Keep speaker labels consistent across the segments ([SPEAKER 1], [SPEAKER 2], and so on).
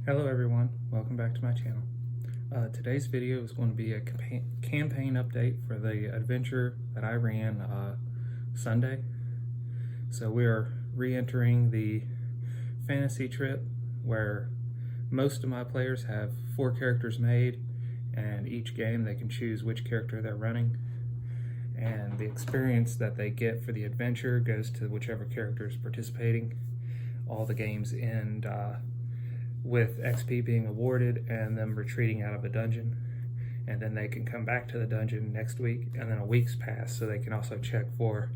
[SPEAKER 1] Hello everyone, welcome back to my channel. Today's video is going to be a campaign update for the adventure that I ran Sunday. So we are re-entering the fantasy trip where most of my players have 4 characters made, and each game they can choose which character they're running, and the experience that they get for the adventure goes to whichever character is participating. All the games end with XP being awarded and them retreating out of a dungeon, and then they can come back to the dungeon next week, and then a week's pass so they can also check for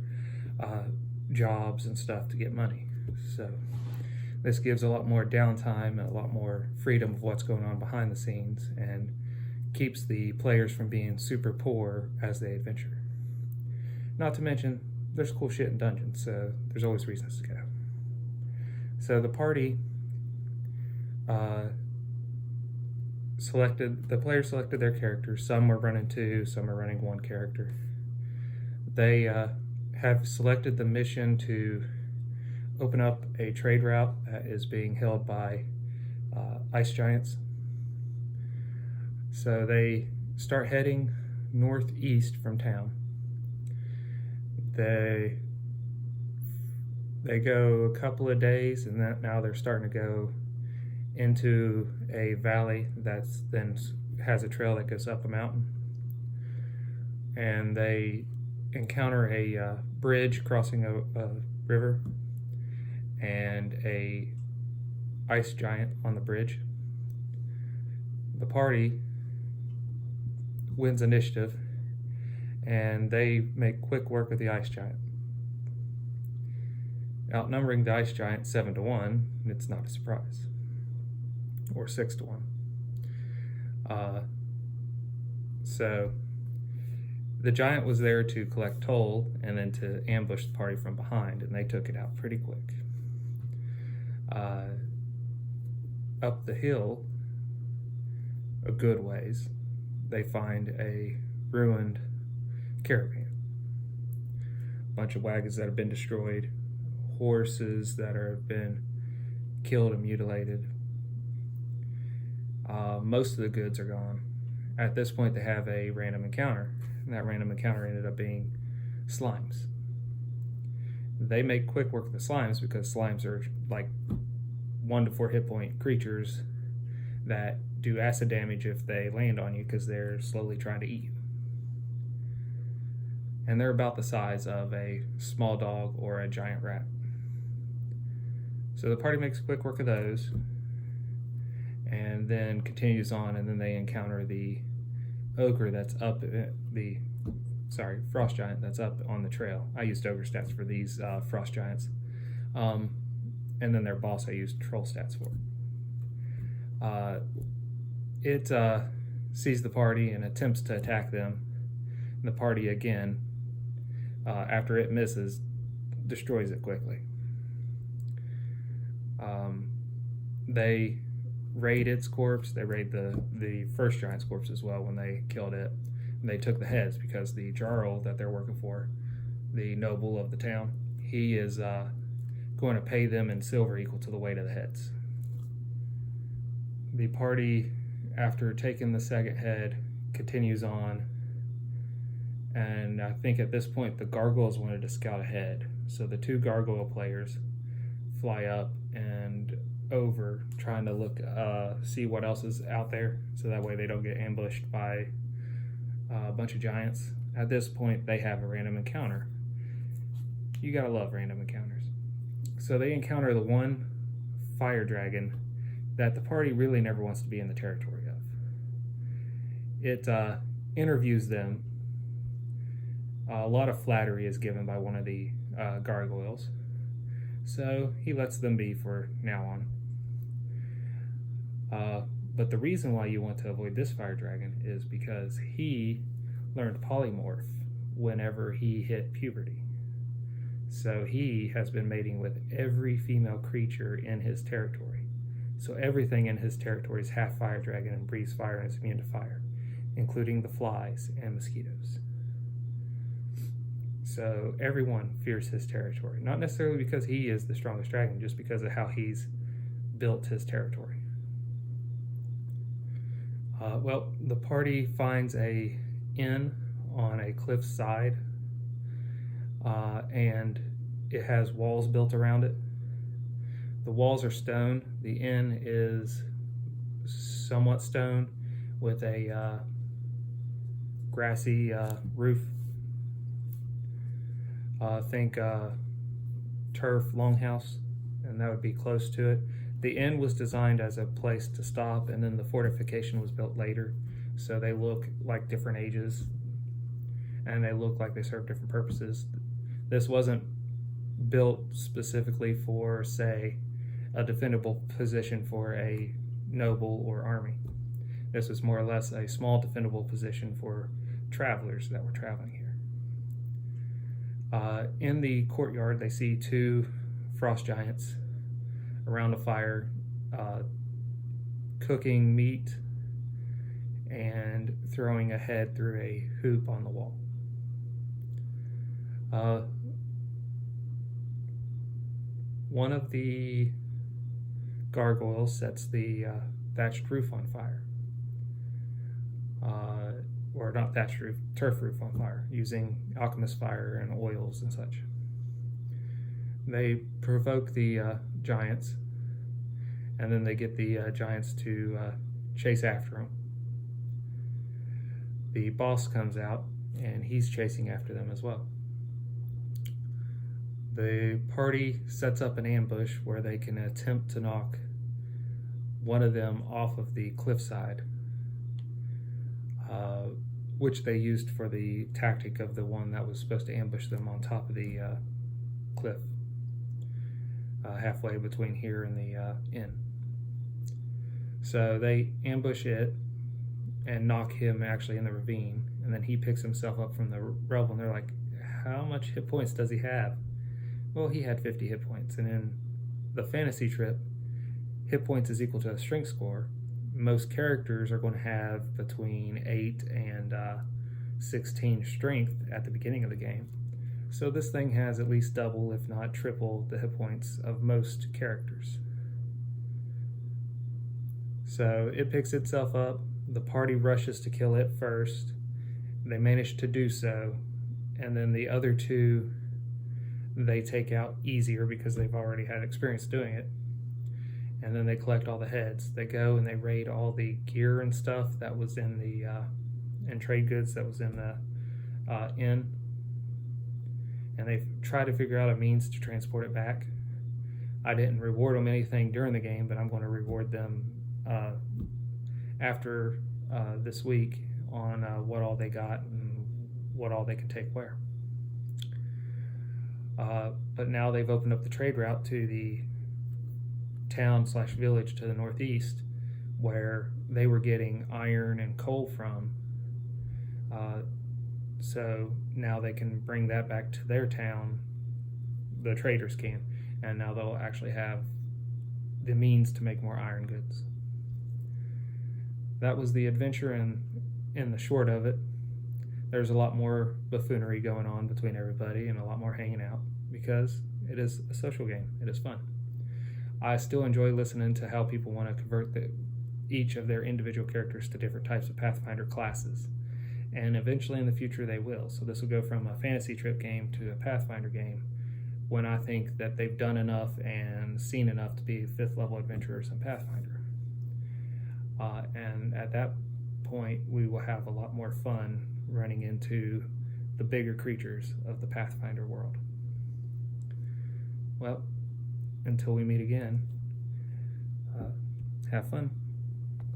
[SPEAKER 1] jobs and stuff to get money. So this gives a lot more downtime and a lot more freedom of what's going on behind the scenes, and keeps the players from being super poor as they adventure. Not to mention there's cool shit in dungeons, so there's always reasons to go. So the party the players selected their characters. Some were running 2, some are running 1 character. They have selected the mission to open up a trade route that is being held by ice giants. So they start heading northeast from town. They go a couple of days, and now they're starting to go into a valley that's then has a trail that goes up a mountain, and they encounter a bridge crossing a river and a ice giant on the bridge. The party wins initiative, and they make quick work of the ice giant. Outnumbering the ice giant 7-1, it's not a surprise. Or 6-1. So the giant was there to collect toll and then to ambush the party from behind, and they took it out pretty quick. Up the hill a good ways, they find a ruined caravan. A bunch of wagons that have been destroyed, horses that have been killed and mutilated. Most of the goods are gone. At this point, they have a random encounter, and that random encounter ended up being slimes. They make quick work of the slimes because slimes are like 1 to 4 hit point creatures that do acid damage if they land on you because they're slowly trying to eat you. And they're about the size of a small dog or a giant rat. So the party makes quick work of those, and then continues on, and then they encounter the ogre that's up frost giant that's up on the trail. I used ogre stats for these frost giants, and then their boss I used troll stats for. It sees the party and attempts to attack them, and the party again, after it misses, destroys it quickly. They raid its corpse. They raid the first giant's corpse as well when they killed it. And they took the heads because the jarl that they're working for, the noble of the town, he is going to pay them in silver equal to the weight of the heads. The party, after taking the second head, continues on, and I think at this point the gargoyles wanted to scout ahead. So the 2 gargoyle players fly up and over, trying to look, see what else is out there, so that way they don't get ambushed by a bunch of giants. At this point, they have a random encounter. You gotta love random encounters. So they encounter the 1 fire dragon that the party really never wants to be in the territory of. It interviews them. A lot of flattery is given by one of the gargoyles, so he lets them be for now on. But the reason why you want to avoid this fire dragon is because he learned polymorph whenever he hit puberty. So he has been mating with every female creature in his territory. So everything in his territory is half fire dragon and breathes fire and is immune to fire, including the flies and mosquitoes. So everyone fears his territory, not necessarily because he is the strongest dragon, just because of how he's built his territory. Well, the party finds a inn on a cliff side, and it has walls built around it. The walls are stone. The inn is somewhat stone with a grassy roof. Think turf longhouse, and that would be close to it. The inn was designed as a place to stop, and then the fortification was built later, so they look like different ages, and they look like they serve different purposes. This wasn't built specifically for, say, a defendable position for a noble or army. This was more or less a small defendable position for travelers that were traveling here. In the courtyard, they see two frost giants around a fire, cooking meat and throwing a head through a hoop on the wall. One of the gargoyles sets the thatched roof on fire. Or not thatched roof, turf roof on fire, using alchemist fire and oils and such. They provoke the giants, and then they get the giants to chase after them. The boss comes out, and he's chasing after them as well. The party sets up an ambush where they can attempt to knock one of them off of the cliffside, which they used for the tactic of the one that was supposed to ambush them on top of the cliff, halfway between here and the inn. So they ambush it and knock him actually in the ravine, and then he picks himself up from the rubble, and they're like, how much hit points does he have? Well, he had 50 hit points, and in the fantasy trip, hit points is equal to a strength score. Most characters are going to have between 8 and 16 strength at the beginning of the game. So this thing has at least double, if not triple, the hit points of most characters. So it picks itself up. The party rushes to kill it first. They manage to do so. And then the other two, they take out easier because they've already had experience doing it. And then they collect all the heads. They go and they raid all the gear and stuff that was in the and trade goods that was in the inn, and they try to figure out a means to transport it back. I didn't reward them anything during the game, but I'm going to reward them after this week on what all they got and what all they can take where. But now they've opened up the trade route to the town/village to the northeast, where they were getting iron and coal from. So now they can bring that back to their town, the traders can, and now they'll actually have the means to make more iron goods. That was the adventure in the short of it. There's a lot more buffoonery going on between everybody and a lot more hanging out because it is a social game. It is fun. I still enjoy listening to how people want to convert each of their individual characters to different types of Pathfinder classes. And eventually in the future they will. So this will go from a fantasy trip game to a Pathfinder game when I think that they've done enough and seen enough to be 5th level adventurers in Pathfinder. And at that point we will have a lot more fun running into the bigger creatures of the Pathfinder world. Well, until we meet again, have fun.